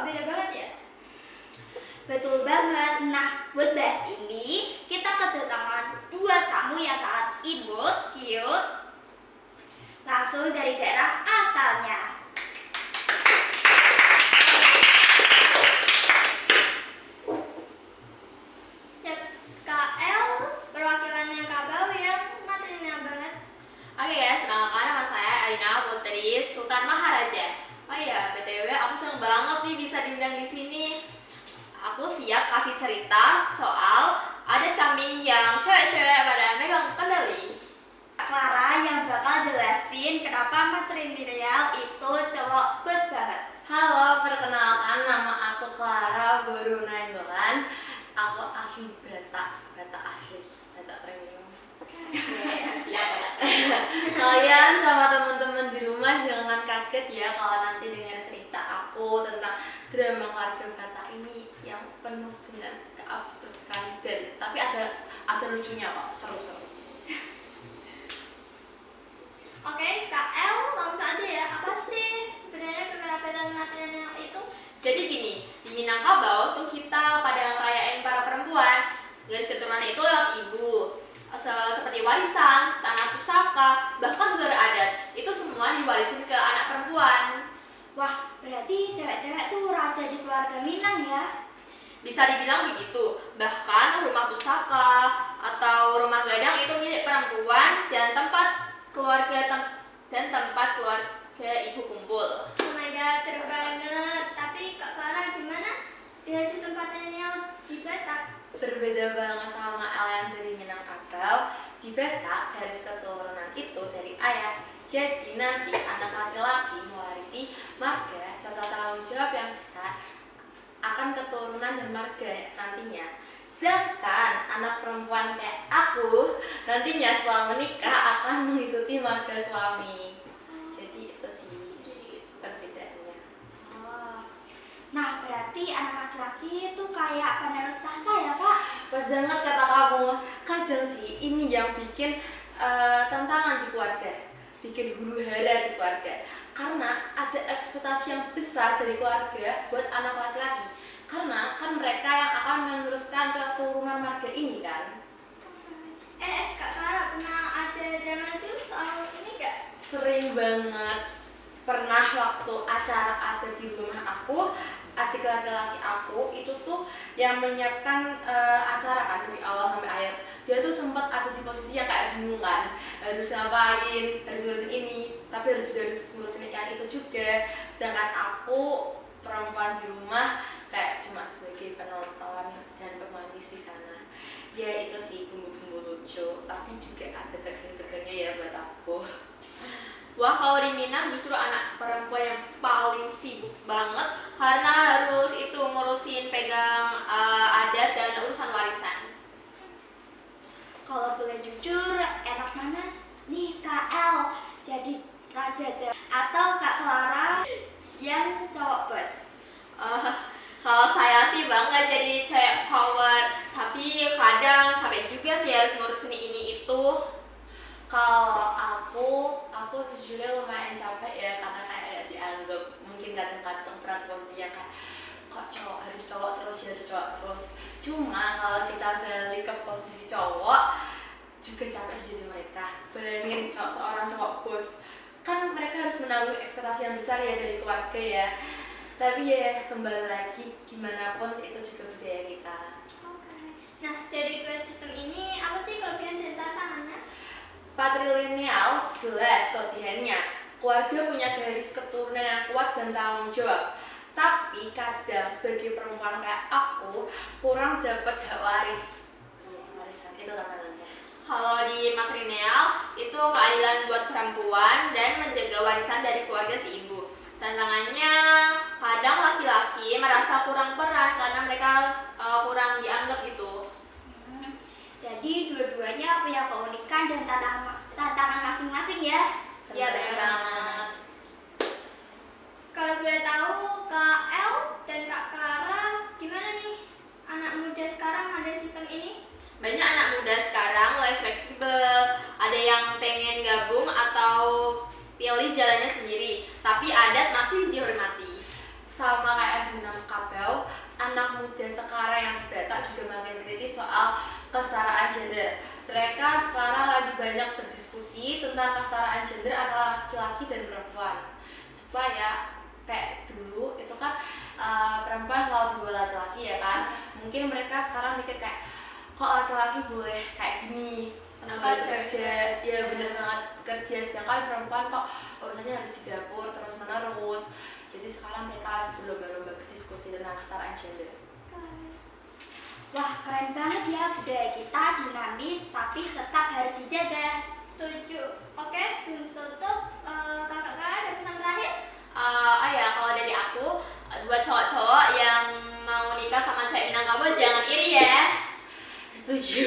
kok beda banget ya? Betul banget. Nah, buat bahas ini kita kedatangan dua tamu yang sangat imut, cute, langsung dari daerah asalnya. Ya, KL perwakilannya Kabau yang materinya banget. Oke guys, kenalkan nama saya Alina Putri Sultan Maharaja. Oh iya, BTW aku seneng banget nih bisa diundang di sini. Aku siap kasih cerita soal ada kami yang cewek-cewek pada megang kendali. Kak Clara yang bakal jelasin kenapa matrilineal itu cowok bos banget. Halo, perkenalkan nama aku Clara Boru Nainggolan. Aku asli Batak asli, Batak premium. Siap ya. Kalian sama teman-teman di rumah jangan kaget ya kalau nanti dengar cerita aku tentang drama keluarga Batak ini yang penuh dengan keabsurdan tapi ada lucunya kok, seru-seru. Oke, KL langsung aja ya. Apa sih sebenarnya kekerabatan material itu? Jadi gini, di Minangkabau tuh kita pada ngerayain para perempuan. Garis keturunan itu lewat ibu. Seperti warisan, tanah pusaka, bahkan gelar adat. Itu semua diwarisin ke anak perempuan. Wah, berarti cewek-cewek tuh raja di keluarga Minang ya? Bisa dibilang begitu. Bahkan rumah pusaka atau rumah gadang itu milik perempuan dan tempat keluarga ibu kumpul. Oh my god, seru banget. Tapi Kak Clara gimana dengan sistem patrilineal di Batak? Berbeda banget sama El yang dari Minangkabau. Di Batak, garis keturunan itu dari ayah. Jadi nanti anak laki-laki mewarisi marga serta tanggung jawab yang besar akan keturunan dan marga nantinya. Sedangkan anak perempuan kayak aku nantinya setelah menikah akan mengikuti marga suami. Jadi itu sih perbedaannya. Oh. Nah, berarti anak laki-laki itu kayak penerus tahta ya, Kak? Pas banget kata kamu. Kadang sih ini yang bikin tantangan di keluarga, bikin huru-hara di keluarga. Karena ada ekspektasi yang besar dari keluarga buat anak laki-laki. Karena kan mereka yang akan meneruskan keturunan marga ini kan. Kak Clara pernah ada drama itu soal ini gak? Sering banget. Pernah waktu acara ada di rumah aku, adik laki-laki aku itu tuh yang menyiapkan acara kan dari awal sampai akhir. Dia tuh sempat ada di posisi yang kayak bingung kan, harus ngapain, harus ngurusin ini, tapi harus juga ngurusin yang itu juga. Sedangkan aku perempuan di rumah kayak cuma sebagai penonton dan pemanis di sana. Ya itu sih bumbu-bumbu lucu, tapi juga ada tegang-tegangnya ya buat aku. Wah, kalau di Minang justru anak perempuan yang paling sibuk banget karena harus itu ngurusin pegang adat dan urusan warisan. Kalau boleh jujur, enak mana nih Kak El jadi raja atau Kak Clara yang cowok bos? Kalau saya sih bangga jadi cewek power, tapi kadang capek juga sih harus ngurusin ini itu. Kalau aku sejujurnya lumayan capek ya karena kayak gak dianggap, mungkin kadang-kadang berat posisi yang kayak kok cowok harus cowok terus. Cuma kalau kita balik ke posisi cowok juga capek sih jadi mereka. Bayangin seorang cowok bos, kan mereka harus menanggung ekspektasi yang besar ya dari keluarga ya. Tapi ya kembali lagi gimana pun itu juga budaya kita. Oke. Nah, dari dua sistem ini apa sih kelebihan dan tantangannya? Patrilineal jelas kelebihannya. Keluarga punya garis keturunan yang kuat dan tanggung jawab. Tapi kadang sebagai perempuan kayak aku kurang dapat hak waris. Warisan itu tantangannya. Kalau di matrilineal itu keadilan buat perempuan dan menjaga warisan dari keluarga si ibu. Tantangannya kadang laki-laki merasa kurang peran karena mereka kurang dianggap gitu. Jadi dua-duanya punya keunikan dan tantangan masing-masing ya? Iya benar banget. Kalau boleh tahu Kak El dan Kak Clara gimana nih anak muda sekarang ada sistem ini? Banyak anak muda sekarang mulai fleksibel, ada yang pengen gabung atau pilih jalannya sendiri, tapi adat masih dihormati. Sama kayak di anak muda sekarang yang di Batak juga makin kritis soal kesetaraan gender. Mereka sekarang lagi banyak berdiskusi tentang kesetaraan gender antara laki-laki dan perempuan, supaya kayak dulu itu kan perempuan selalu dua laki-laki ya kan. Mungkin mereka sekarang mikir kayak kok laki-laki boleh kayak gini, kenapa bekerja, ya bener banget bekerja, sedangkan perempuan kok urusannya harus di dapur terus menerus. Jadi sekarang mereka lagi berlomba-lomba berdiskusi tentang kesetaraan gender. Wah, keren banget ya, budaya kita dinamis tapi tetap harus dijaga. Setuju. Oke, sebelum tutup, kakak ada pesan terakhir? Ya kalau dari aku, buat cowok-cowok yang mau nikah sama cewek Minangkabau jangan iri ya. Setuju.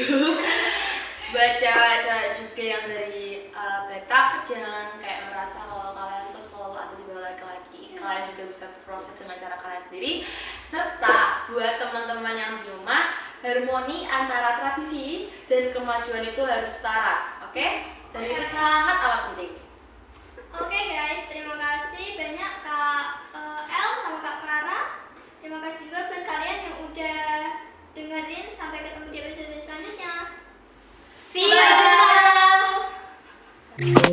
Buat cewek-cewek juga yang dari Batak, jangan kayak merasa kalau kalian tuh selalu ada di bawah laki-laki. Kalian juga bisa berproses dengan cara kalian sendiri. Serta buat teman-teman yang di rumah, harmoni antara tradisi dan kemajuan itu harus setara, oke? Dan itu sangat amat penting. Oke guys, terima kasih banyak Kak El sama Kak Clara. Terima kasih juga buat kalian yang udah dengerin. Sampai ketemu di episode selanjutnya. See you.